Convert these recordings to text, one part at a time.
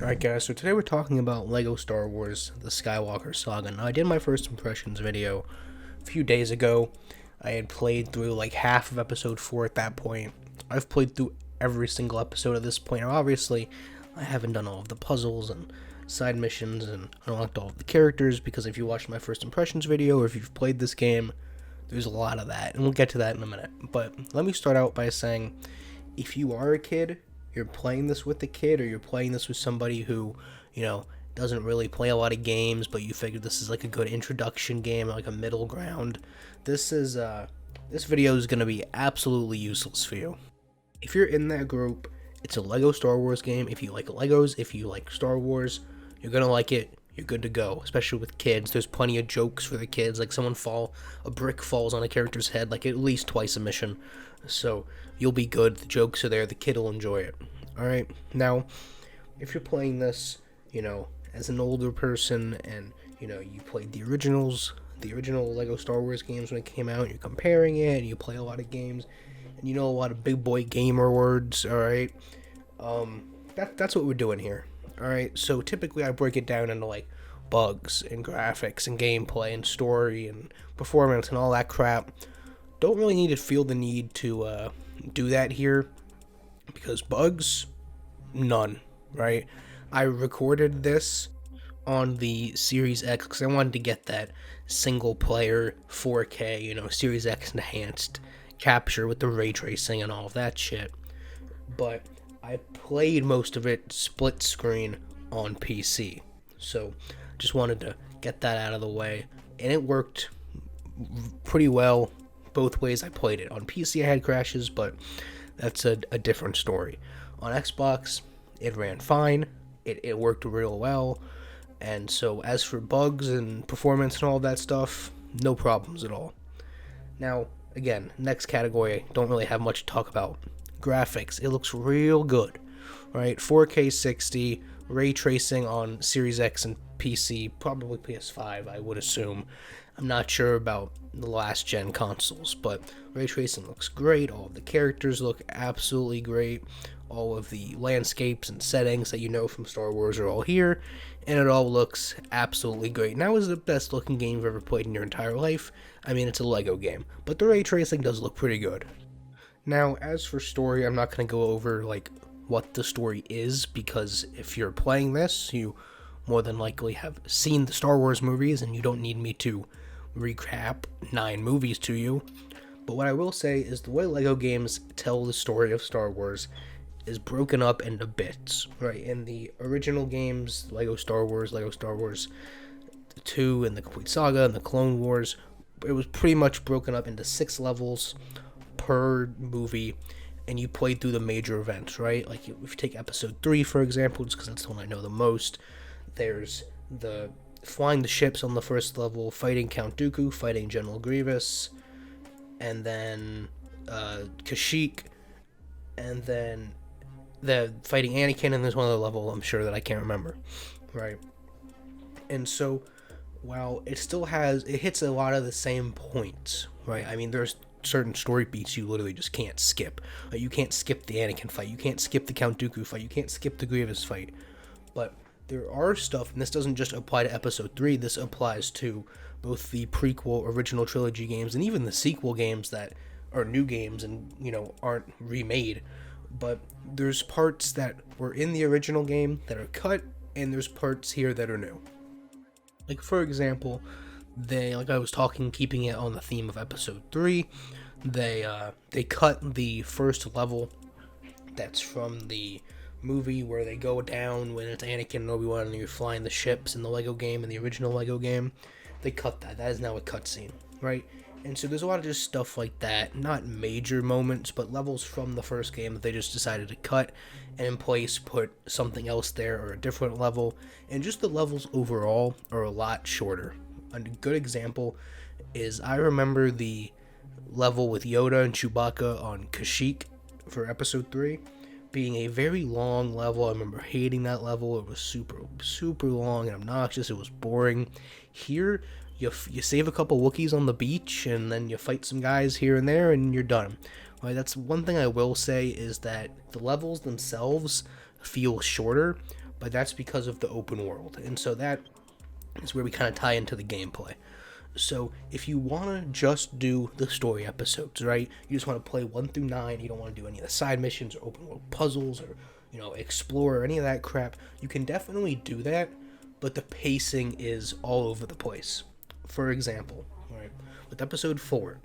Alright guys, so today we're talking about LEGO Star Wars, the Skywalker Saga. Now I did my first impressions video a few days ago. I had played through like half of episode 4 at that point. I've played through every single episode at this point. Now obviously, I haven't done all of the puzzles and side missions and unlocked all of the characters, because if you watched my first impressions video or if you've played this game, there's a lot of that, and we'll get to that in a minute. But let me start out by saying, if you are a kid, you're playing this with a kid, or you're playing this with somebody who, doesn't really play a lot of games, but you figure this is like a good introduction game, like a middle ground, this video is going to be absolutely useless for you. If you're in that group, it's a LEGO Star Wars game. If you like Legos, if you like Star Wars, you're going to like it. You're good to go, especially with kids. There's plenty of jokes for the kids, like a brick falls on a character's head, like at least twice a mission. So you'll be good. The jokes are there. The kid will enjoy it. Alright, now, if you're playing this, as an older person, and, you played the original LEGO Star Wars games when it came out, you're comparing it, and you play a lot of games, and you know a lot of big boy gamer words, alright? That's what we're doing here. Alright, so typically I break it down into like bugs and graphics and gameplay and story and performance and all that crap. Don't really need to feel the need to do that here, because bugs, none, right? I recorded this on the Series X because I wanted to get that single player 4K, Series X enhanced capture with the ray tracing and all of that shit. But I played most of it split screen on PC, so just wanted to get that out of the way, and it worked pretty well both ways I played it. On PC I had crashes, but that's a different story. On Xbox, it ran fine, it worked real well, and so as for bugs and performance and all that stuff, no problems at all. Now, again, next category, don't really have much to talk about. Graphics, it looks real good, right? 4K 60, ray tracing on Series X and PC, probably PS5, I would assume. I'm not sure about the last gen consoles, but ray tracing looks great. All of the characters look absolutely great. All of the landscapes and settings that you know from Star Wars are all here, and it all looks absolutely great. Now, is it the best looking game you've ever played in your entire life? I mean, it's a LEGO game, but the ray tracing does look pretty good. Now, as for story, I'm not going to go over, what the story is, because if you're playing this, you more than likely have seen the Star Wars movies, and you don't need me to recap 9 movies to you. But what I will say is the way LEGO games tell the story of Star Wars is broken up into bits, right? In the original games, LEGO Star Wars 2, and the Complete Saga, and the Clone Wars, it was pretty much broken up into 6 levels per movie, and you played through the major events, right? Like, if you take episode 3, for example, just because that's the one I know the most, there's the flying the ships on the first level, fighting Count Dooku, fighting General Grievous, and then Kashyyyk, and then the fighting Anakin, and there's one other level I'm sure that I can't remember, right? And so, while it hits a lot of the same points, right? I mean, there's certain story beats you literally just can't skip. You can't skip the Anakin fight, you can't skip the Count Dooku fight, you can't skip the Grievous fight. But there are stuff, and this doesn't just apply to episode 3, this applies to both the prequel original trilogy games and even the sequel games that are new games and, aren't remade. But there's parts that were in the original game that are cut, and there's parts here that are new. Like, for example, like I was talking, keeping it on the theme of episode 3, they cut the first level that's from the movie where they go down when it's Anakin and Obi-Wan and you're flying the ships in the LEGO game, in the original LEGO game. They cut that. That is now a cutscene, right? And so there's a lot of just stuff like that, not major moments, but levels from the first game that they just decided to cut and in place put something else there, or a different level, and just the levels overall are a lot shorter. A good example is, I remember the level with Yoda and Chewbacca on Kashyyyk for episode 3 being a very long level. I remember hating that level. It was super, super long and obnoxious. It was boring. Here, you save a couple Wookiees on the beach, and then you fight some guys here and there, and you're done. Right, that's one thing I will say, is that the levels themselves feel shorter, but that's because of the open world. And so that is where we kind of tie into the gameplay. So if you want to just do the story episodes, right? You just want to play 1 through 9. You don't want to do any of the side missions or open world puzzles or, explore or any of that crap. You can definitely do that, but the pacing is all over the place. For example, right, with episode 4,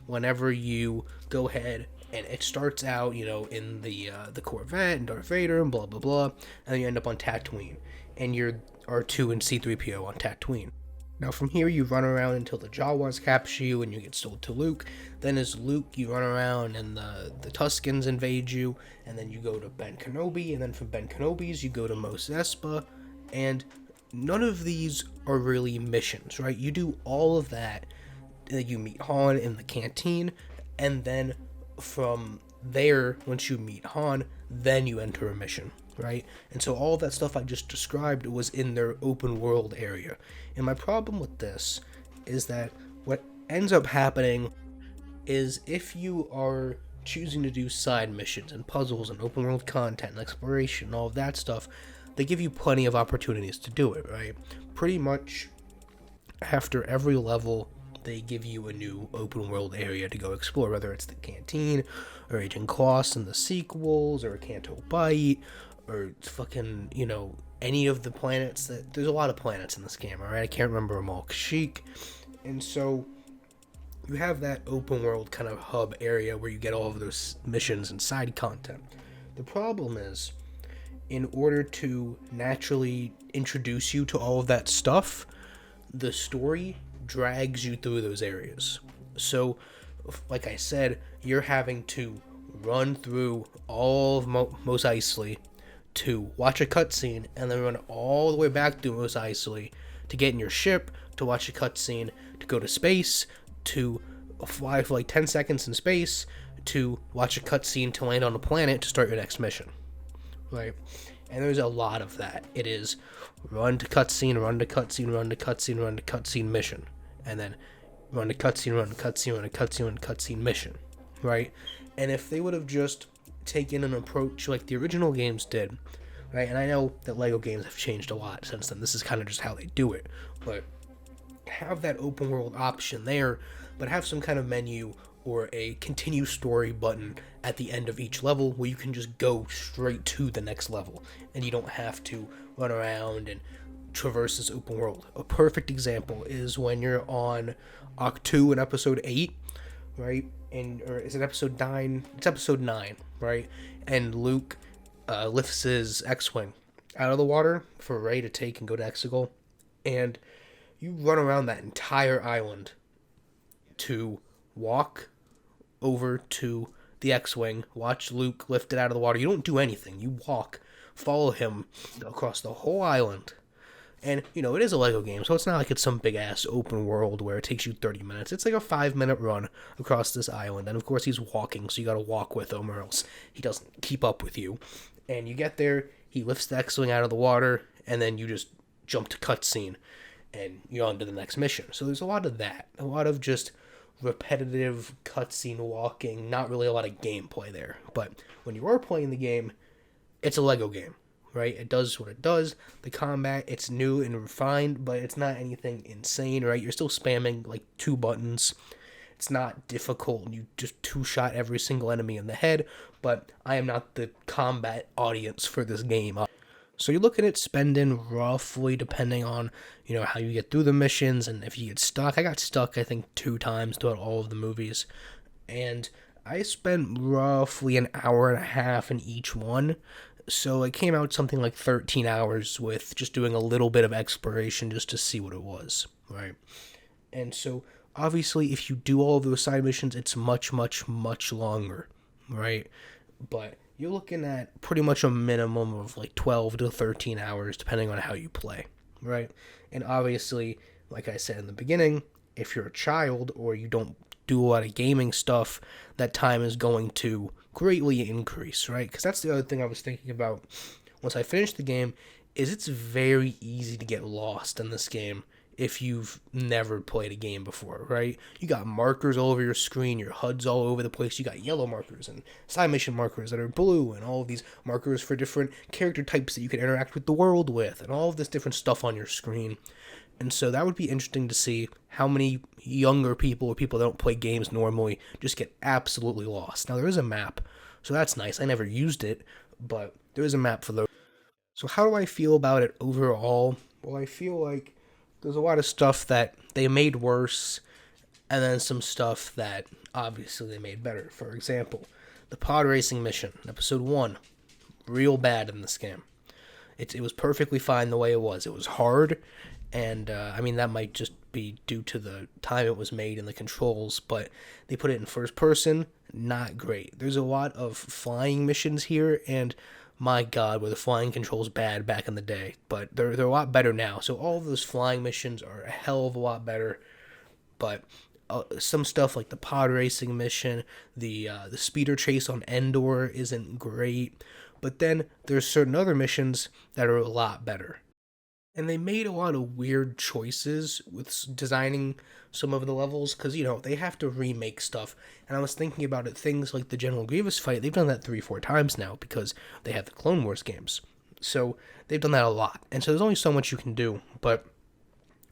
whenever you go ahead and it starts out, in the Corvette and Darth Vader and blah blah blah, and then you end up on Tatooine, and you're R2 and C-3PO on Tatooine. Now from here you run around until the Jawas capture you and you get sold to Luke. Then as Luke you run around and the Tuskens invade you, and then you go to Ben Kenobi, and then from Ben Kenobi's you go to Mos Espa, and none of these are really missions, right? You do all of that, you meet Han in the canteen, and then from there, once you meet Han, then you enter a mission, right? And so all that stuff I just described was in their open world area. And my problem with this is that what ends up happening is if you are choosing to do side missions and puzzles and open world content and exploration and all of that stuff, they give you plenty of opportunities to do it, right? Pretty much after every level, they give you a new open world area to go explore, whether it's the canteen, or Agent Kloss in the sequels, or Canto Bight, or fucking, any of the planets there's a lot of planets in this game, alright? I can't remember them all. Kashyyyk. And so you have that open world kind of hub area where you get all of those missions and side content. The problem is, in order to naturally introduce you to all of that stuff, the story drags you through those areas. So, like I said, you're having to run through all of Mos Eisley to watch a cutscene, and then run all the way back through Mos Eisley to get in your ship, to watch a cutscene, to go to space, to fly for like 10 seconds in space, to watch a cutscene to land on a planet to start your next mission, right? And there's a lot of that. It is run to cutscene, run to cutscene, run to cutscene, run to cutscene mission, and then run to cutscene, run to cutscene, run to cutscene, run to cutscene mission, right? And if they would have just taken an approach like the original games did, right? And I know that LEGO games have changed a lot since then. This is kind of just how they do it, but have that open world option there, but have some kind of menu or a continue story button at the end of each level where you can just go straight to the next level and you don't have to run around and traverse this open world. A perfect example is when you're on Octu in episode 8, right? Or is it episode 9? It's episode 9, right? And Luke lifts his X-Wing out of the water for Rey to take and go to Exegol. And you run around that entire island to walk over to the X-Wing, watch Luke lift it out of the water. You don't do anything. You walk, follow him across the whole island. And, it is a LEGO game, so it's not like it's some big-ass open world where it takes you 30 minutes. It's like a 5-minute run across this island. And, of course, he's walking, so you gotta walk with him or else he doesn't keep up with you. And you get there, he lifts the X-Wing out of the water, and then you just jump to cutscene, and you're on to the next mission. So there's a lot of that. A lot of just repetitive cutscene walking, not really a lot of gameplay there. But when you are playing the game, it's a LEGO game. Right, it does what it does. The combat, it's new and refined, but it's not anything insane, right? You're still spamming like 2 buttons. It's not difficult. You just 2-shot every single enemy in the head, but I am not the combat audience for this game. So you're looking at spending roughly, depending on, how you get through the missions and if you get stuck. I got stuck, I think, 2 times throughout all of the movies, and I spent roughly an hour and a half in each one. So it came out something like 13 hours with just doing a little bit of exploration just to see what it was, right? And so, obviously, if you do all of those side missions, it's much, much, much longer, right? But you're looking at pretty much a minimum of like 12 to 13 hours, depending on how you play, right? And obviously, like I said in the beginning, if you're a child or you don't do a lot of gaming stuff, that time is going to greatly increase, right? Because that's the other thing I was thinking about once I finished the game, is it's very easy to get lost in this game if you've never played a game before, right? You got markers all over your screen, your HUD's all over the place. You got yellow markers and side mission markers that are blue, and all of these markers for different character types that you can interact with the world with, and all of this different stuff on your screen. And so that would be interesting to see how many younger people or people that don't play games normally just get absolutely lost. Now, there is a map, so that's nice. I never used it, but there is a map for those. So how do I feel about it overall? Well, I feel like there's a lot of stuff that they made worse, and then some stuff that obviously they made better. For example, the pod racing mission, episode 1, real bad in this game. It was perfectly fine the way it was. It was hard, and I mean, that might just be due to the time it was made and the controls, but they put it in first person, not great. There's a lot of flying missions here, and my god, were the flying controls bad back in the day, but they're a lot better now. So all of those flying missions are a hell of a lot better, but some stuff like the pod racing mission, the speeder chase on Endor isn't great, but then there's certain other missions that are a lot better. And they made a lot of weird choices with designing some of the levels, because, they have to remake stuff. And I was thinking about it, things like the General Grievous fight, they've done that 3-4 times now, because they have the Clone Wars games. So they've done that a lot. And so there's only so much you can do, but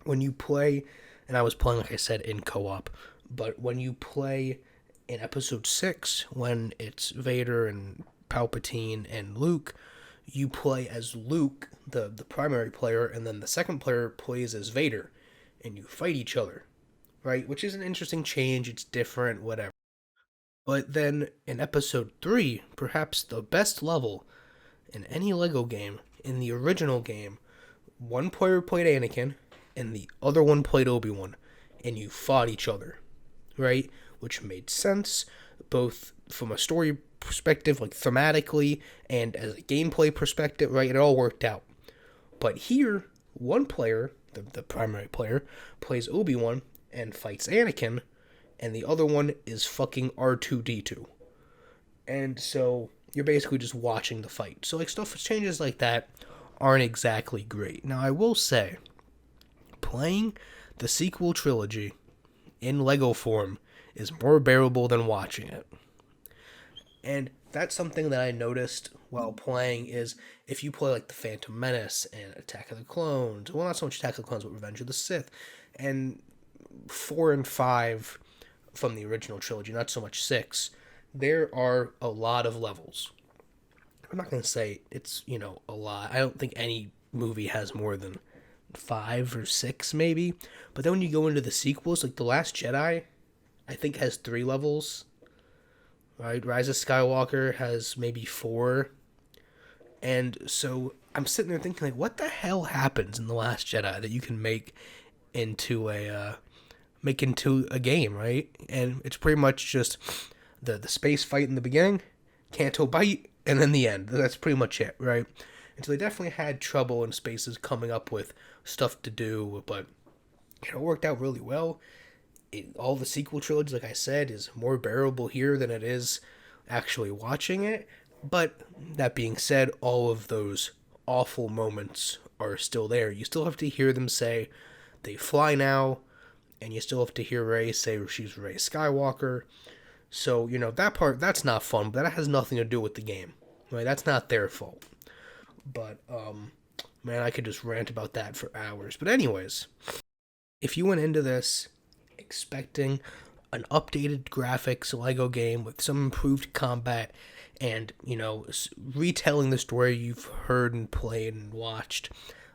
when you play, and I was playing, like I said, in co-op, but when you play in episode 6, when it's Vader and Palpatine and Luke, you play as Luke, the primary player, and then the second player plays as Vader, and you fight each other, right? Which is an interesting change, it's different, whatever. But then in episode 3, perhaps the best level in any LEGO game, in the original game, one player played Anakin, and the other one played Obi-Wan, and you fought each other, right? Which made sense, both from a story perspective, like thematically, and as a gameplay perspective, right? It all worked out. But here, one player, the primary player, plays Obi-Wan and fights Anakin, and the other one is fucking R2-D2. And so you're basically just watching the fight. So changes like that aren't exactly great. Now, I will say, playing the sequel trilogy in LEGO form is more bearable than watching it. And that's something that I noticed while playing, is if you play like the Phantom Menace and Attack of the Clones, well, not so much Attack of the Clones, but Revenge of the Sith, and 4 and 5 from the original trilogy, not so much 6, there are a lot of levels. I'm not going to say it's, a lot. I don't think any movie has more than 5 or 6 maybe. But then when you go into the sequels, like The Last Jedi, I think has 3 levels. Right? Rise of Skywalker has maybe 4. And so I'm sitting there thinking, like, what the hell happens in The Last Jedi that you can make into a game, right? And it's pretty much just the space fight in the beginning, Canto Bight, and then the end. That's pretty much it, right? And so they definitely had trouble in spaces coming up with stuff to do, but it worked out really well. All the sequel trilogy, like I said, is more bearable here than it is actually watching it. But that being said, all of those awful moments are still there. You still have to hear them say, they fly now, and you still have to hear Rey say she's Rey Skywalker. So, that part, that's not fun, but that has nothing to do with the game. Right? That's not their fault. But, man, I could just rant about that for hours. But anyways, if you went into this expecting an updated graphics LEGO game with some improved combat and, retelling the story you've heard and played and watched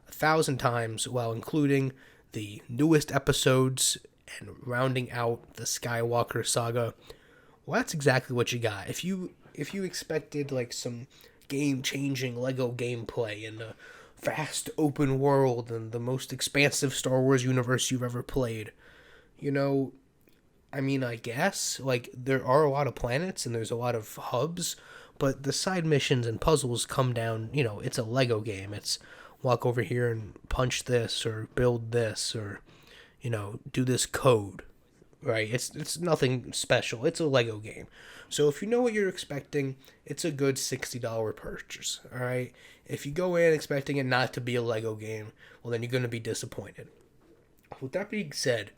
1,000 times while including the newest episodes and rounding out the Skywalker Saga, well, that's exactly what you got. If you expected like some game-changing LEGO gameplay and a vast open world and the most expansive Star Wars universe you've ever played, I guess, like, there are a lot of planets and there's a lot of hubs, but the side missions and puzzles come down, it's a LEGO game. It's walk over here and punch this or build this or, do this code, right? It's nothing special. It's a LEGO game. So if you know what you're expecting, it's a good $60 purchase, all right? If you go in expecting it not to be a LEGO game, well, then you're going to be disappointed. With that being said,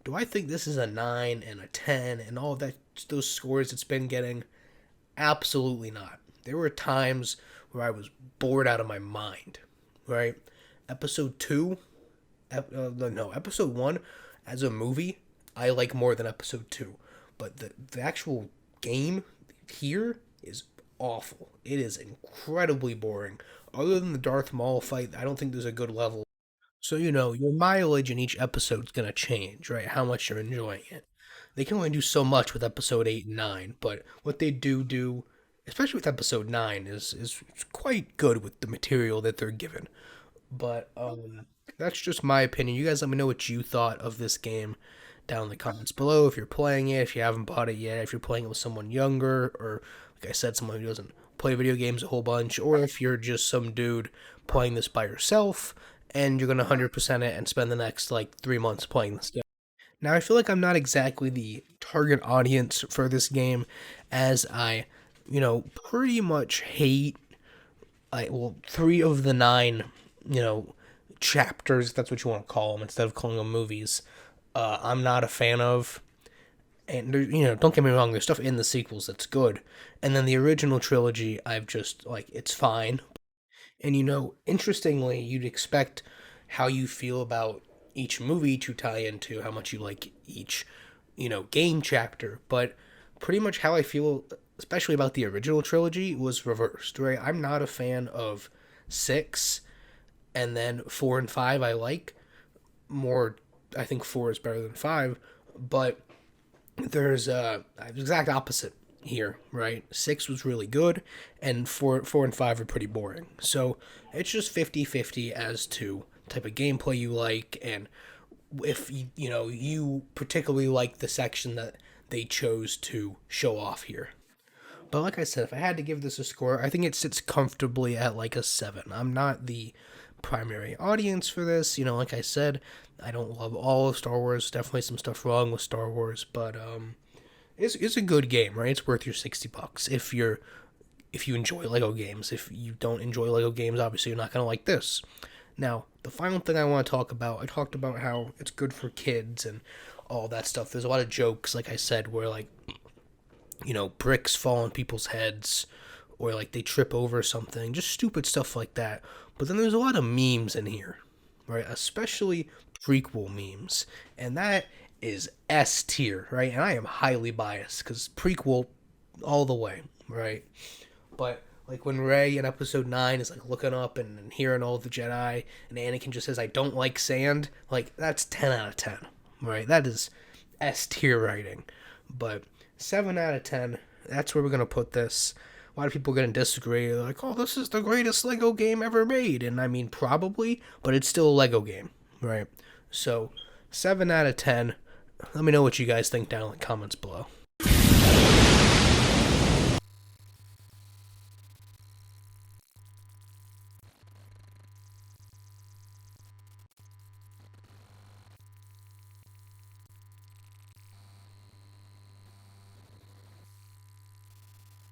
do I think this is a 9 and a 10 and all of that, those scores it's been getting? Absolutely not. There were times where I was bored out of my mind, right? Episode 2, no, episode 1 as a movie, I like more than episode 2. But the actual game here is awful. It is incredibly boring. Other than the Darth Maul fight, I don't think there's a good level. So, your mileage in each episode's gonna change, right? How much you're enjoying it. They can only do so much with episode 8 and 9, but what they do, especially with episode 9, is quite good with the material that they're given. But that's just my opinion. You guys let me know what you thought of this game down in the comments below. If you're playing it, if you haven't bought it yet, if you're playing it with someone younger, or like I said, someone who doesn't play video games a whole bunch, or if you're just some dude playing this by yourself and you're gonna 100% it and spend the next like 3 months playing this game. Now I feel like I'm not exactly the target audience for this game, as I, pretty much hate three of the nine, you know, chapters, if that's what you want to call them, instead of calling them movies. I'm not a fan of, and don't get me wrong, there's stuff in the sequels that's good, and then the original trilogy, I've just like it's fine. And interestingly, you'd expect how you feel about each movie to tie into how much you like each, game chapter, but pretty much how I feel, especially about the original trilogy, was reversed, right? I'm not a fan of 6, and then 4 and 5 I like more. I think 4 is better than 5, but there's a exact opposite here, right? 6 was really good, and 4 and 5 are pretty boring. So it's just 50-50 as to type of gameplay you like, and if you particularly like the section that they chose to show off here. But like I said, if I had to give this a score, I think it sits comfortably at like a 7. I'm not the primary audience for this. Like I said, I don't love all of Star Wars. Definitely some stuff wrong with Star Wars, but it's a good game, right? It's worth your $60 if you enjoy Lego games. If you don't enjoy Lego games, obviously you're not gonna like this. Now, the final thing I want to talk about, I talked about how it's good for kids and all that stuff. There's a lot of jokes, like I said, where like bricks fall on people's heads, or like they trip over something, just stupid stuff like that. But then there's a lot of memes in here, right? Especially prequel memes, and that is S tier, right? And I am highly biased because prequel all the way, right? But like when Rey in episode 9 is like looking up and hearing all the Jedi, and Anakin just says, "I don't like sand," like that's 10 out of 10, right? That is S tier writing. But 7 out of 10, that's where we're going to put this. A lot of people are going to disagree. They're like, oh, this is the greatest Lego game ever made. And I mean, probably, but it's still a Lego game, right? So, 7 out of 10. Let me know what you guys think down in the comments below.